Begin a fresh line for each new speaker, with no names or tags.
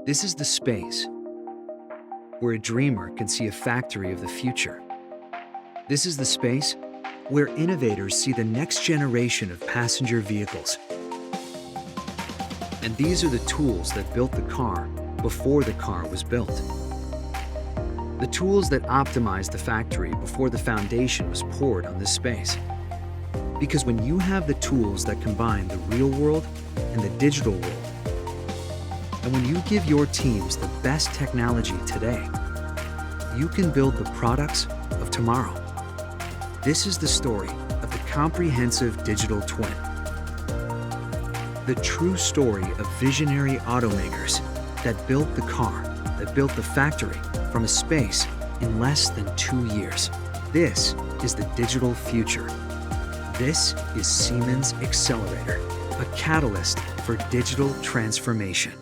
This is the space where a dreamer can see a factory of the future. This is the space where innovators see the next generation of passenger vehicles. And these are the tools that built the car before the car was built. The tools that optimized the factory before the foundation was poured on this space. Because when you have the tools that combine the real world and the digital world, and when you give your teams the best technology today, you can build the products of tomorrow. This is the story of the comprehensive digital twin. The true story of visionary automakers that built the car, that built the factory from a space in less than 2 years. This is the digital future. This is Siemens Xcelerator, a catalyst for digital transformation.